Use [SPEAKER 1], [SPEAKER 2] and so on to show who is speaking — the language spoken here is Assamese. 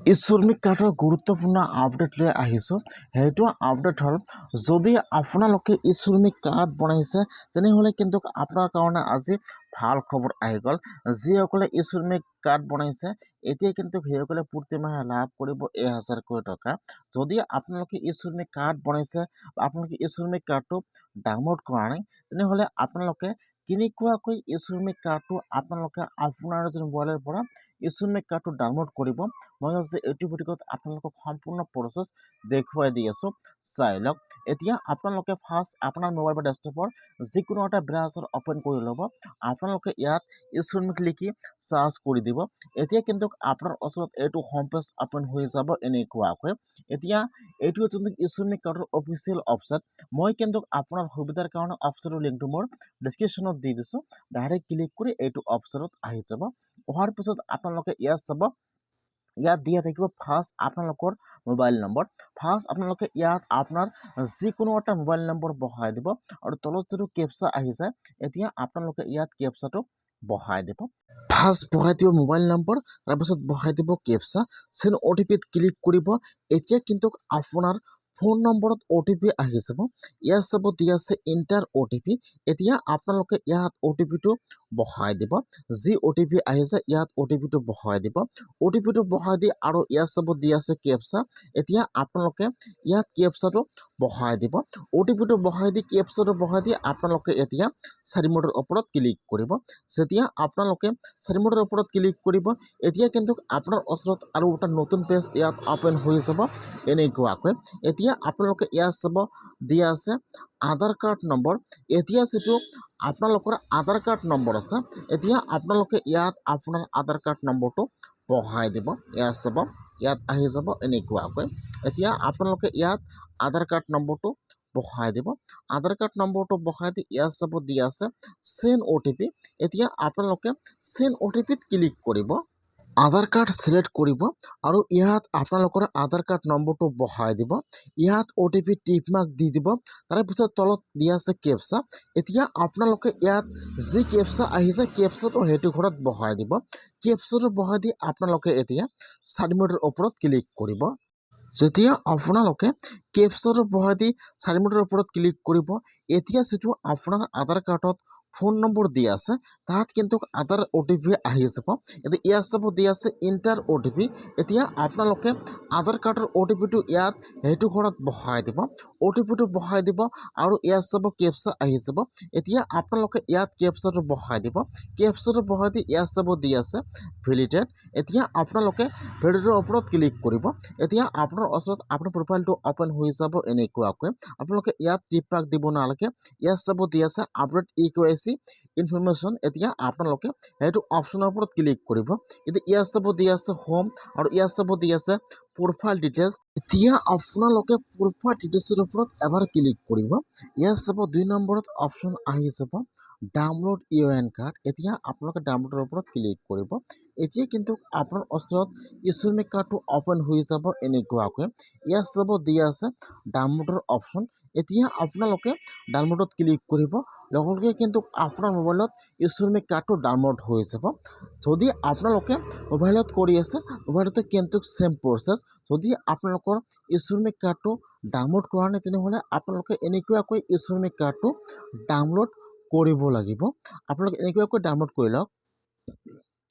[SPEAKER 1] এই শ্ৰমিক কাৰ্ডৰ গুৰুত্বপূৰ্ণ আপডেট লৈ আহিছোঁ। সেইটো আপডেট হ'ল, যদি আপোনালোকে এই শ্ৰমিক কাৰ্ড বনাইছে তেনেহ'লে কিন্তু আপোনাৰ কাৰণে আজি ভাল খবৰ আহি গ'ল। যিসকলে এই শ্ৰমিক কাৰ্ড বনাইছে এতিয়া কিন্তু সেইসকলে প্ৰতি মাহে লাভ কৰিব 1000কৈ টকা। যদি আপোনালোকে এই শ্ৰমিক কাৰ্ড বনাইছে বা আপোনালোকে এই শ্ৰমিক কাৰ্ডটো ডাউনলোড কৰা নাই তেনেহ'লে আপোনালোকে কেনেকুৱাকৈ এই শ্ৰমিক কাৰ্ডটো আপোনালোকে আপোনাৰ মোবাইলৰ পৰা এই শ্ৰমিক কাৰ্ডটো ডাউনলোড কৰিব, মই আজি এইটো ভিডিঅ'ত আপোনালোকক সম্পূৰ্ণ প্ৰচেছ দেখুৱাই দি আছোঁ, চাই লওক। এতিয়া আপোনালোকে ফাৰ্ষ্ট আপোনাৰ মোবাইল বা ডেস্কটপৰ যিকোনো এটা ব্ৰাউজাৰ অ'পেন কৰি ল'ব। আপোনালোকে ইয়াত এই শ্ৰমিক লিখি চাৰ্চ কৰি দিব। এতিয়া কিন্তু আপোনাৰ ওচৰত এইটো হোম পেজ অ'পেন হৈ যাব এনেকুৱাকৈ। এতিয়া এইটো যোনটো এই শ্ৰমিক কাৰ্ডৰ অফিচিয়েল ৱেবছাইট, মই কিন্তু আপোনাৰ সুবিধাৰ কাৰণে ৱেবছাইটৰ লিংকটো মোৰ ডেছক্ৰিপশ্যনত দি দিছোঁ। ডাইৰেক্ট ক্লিক কৰি এইটো ৱেবছাইটত আহি যাব। অহাৰ পিছত আপোনালোকে ইয়াত চাব, ইয়াত দিয়া থাকিব ফাৰ্ষ্ট আপোনালোকৰ মোবাইল নম্বৰ। ফাৰ্ষ্ট আপোনালোকে ইয়াত আপোনাৰ যিকোনো এটা মোবাইল নম্বৰ বহাই দিব আৰু তলত যিটো কেপচা আহি যায়, এতিয়া আপোনালোকে ইয়াত কেপচাটো বহাই দিব। ফাৰ্ষ্ট বহাই দিব মোবাইল নম্বৰ, তাৰপিছত বহাই দিব কেপচা, চেণ্ড OTPত ক্লিক কৰিব। এতিয়া কিন্তু আপোনাৰ ফোন নম্বৰত OTP আহি যাব। ইয়াত চাব দিয়া আছে এণ্টাৰ OTP। এতিয়া আপোনালোকে ইয়াত OTPটো বহাই দিব। যি OTP আহিছে ইয়াত OTPটো বহাই দিব। OTPটো বহাই দি আৰু ইয়াত চাব দিয়া আছে কেপচা। এতিয়া আপোনালোকে ইয়াত কেপচাটো বহাই দিব। OTPটো বহাই দি কেপচাটো বহাই দি আপোনালোকে এতিয়া 4 মিনিটৰ ওপৰত ক্লিক কৰিব। যেতিয়া আপোনালোকে 4 মিনিটৰ ওপৰত ক্লিক কৰিব, এতিয়া কিন্তু আপোনাৰ ওচৰত আৰু এটা নতুন পেজ ইয়াত অ'পেন হৈ যাব এনেকুৱাকৈ। এতিয়া আপোনালোকে ইয়াত চাব দিয়া আছে আধাৰ কাৰ্ড নম্বৰ। এতিয়া যিটো আপোনালোকৰ আধাৰ কাৰ্ড নম্বৰ আছে, এতিয়া আপোনালোকে ইয়াত আপোনাৰ আধাৰ কাৰ্ড নম্বৰটো বহাই দিব। ইয়াত চাব, ইয়াত আহি যাব এনেকুৱাকৈ। এতিয়া আপোনালোকে ইয়াত আধাৰ কাৰ্ড নম্বৰটো বহাই দিব। আধাৰ কাৰ্ড নম্বৰটো বহাই দি ইয়াত চাব দিয়া আছে চেণ্ড OTP। এতিয়া আপোনালোকে চেণ্ড OTPত ক্লিক কৰিব। আধাৰ কাৰ্ড চিলেক্ট কৰিব আৰু ইয়াত আপোনালোকৰ আধাৰ কাৰ্ড নম্বৰটো বহাই দিব। ইয়াত OTP টিক মাৰ্ক দি দিব। তাৰপিছত তলত দিয়া আছে কেপচা। এতিয়া আপোনালোকে ইয়াত যি কেপচা আহিছে কেপচাটো সেইটো ঘৰত বহাই দিব। কেপচাটো বহাই দি আপোনালোকে এতিয়া 4 মিনিটৰ ওপৰত ক্লিক কৰিব। যেতিয়া আপোনালোকে কেপচাটো বহাই দি 4 মিনিটৰ ওপৰত ক্লিক কৰিব, এতিয়া যিটো আপোনাৰ আধাৰ কাৰ্ডত ফোন নম্বৰ দিয়া আছে তাত কিন্তু আধাৰ OTP আহি যাব। এতিয়া ইয়াত চাব দিয়া আছে এণ্টাৰ OTP। এতিয়া আপোনালোকে আধাৰ কাৰ্ডৰ OTPটো ইয়াত সেইটো ঘৰত বহাই দিব। OTPটো বহাই দিব আৰু ইয়াত চাব কেপচা আহি যাব। এতিয়া আপোনালোকে ইয়াত কেপচাটো বহাই দিব। কেপচাটো বহাই দি ইয়াত চাব দিয়া আছে ভেলিডেট। এতিয়া আপোনালোকে ভেলিডেটৰ ওপৰত ক্লিক কৰিব। এতিয়া আপোনাৰ ওচৰত আপোনাৰ প্ৰফাইলটো অ'পেন হৈ যাব এনেকুৱাকৈ। আপোনালোকে ইয়াত টিক মাৰ্ক দিব নালাগে। ইয়াত চাব দিয়া আছে আপডেট EKYC ইনফৰমেশ্যন। এতিয়া আপোনালোকে সেইটো অপশ্যনৰ ওপৰত ক্লিক কৰিব। এতিয়া ইয়াত চাব দিয়া আছে হোম আৰু ইয়াত চাব দিয়া আছে প্ৰফাইল ডিটেইলছ। এতিয়া আপোনালোকে প্ৰফাইল ডিটেইলছৰ ওপৰত এবাৰ ক্লিক কৰিব। ইয়াত চাব 2 নম্বৰত অপশ্যন আহি যাব ডাউনলোড UN কাৰ্ড। এতিয়া আপোনালোকে ডাউনলোডৰ ওপৰত ক্লিক কৰিব। এতিয়া কিন্তু আপোনাৰ ওচৰত এই শ্ৰমিক কাৰ্ডটো অ'পেন হৈ যাব এনেকুৱাকৈ। ইয়াত চাব দিয়া আছে ডাউনলোডৰ অপশ্যন। এতিয়া আপোনালোকে ডাউনলোডত ক্লিক কৰিব, লগে লগে কিন্তু আপোনাৰ মোবাইলত এই শ্ৰমিক কাৰ্ডটো ডাউনলোড হৈ যাব। যদি আপোনালোকে মোবাইলত কৰি আছে, মোবাইলতে কিন্তু চেম প্ৰচেছ। যদি আপোনালোকৰ এই শ্ৰমিক কাৰ্ডটো ডাউনলোড কৰা নাই তেনেহ'লে আপোনালোকে এনেকুৱাকৈ এই শ্ৰমিক কাৰ্ডটো ডাউনলোড কৰিব লাগিব। আপোনালোকে এনেকুৱাকৈ ডাউনলোড কৰি লওক।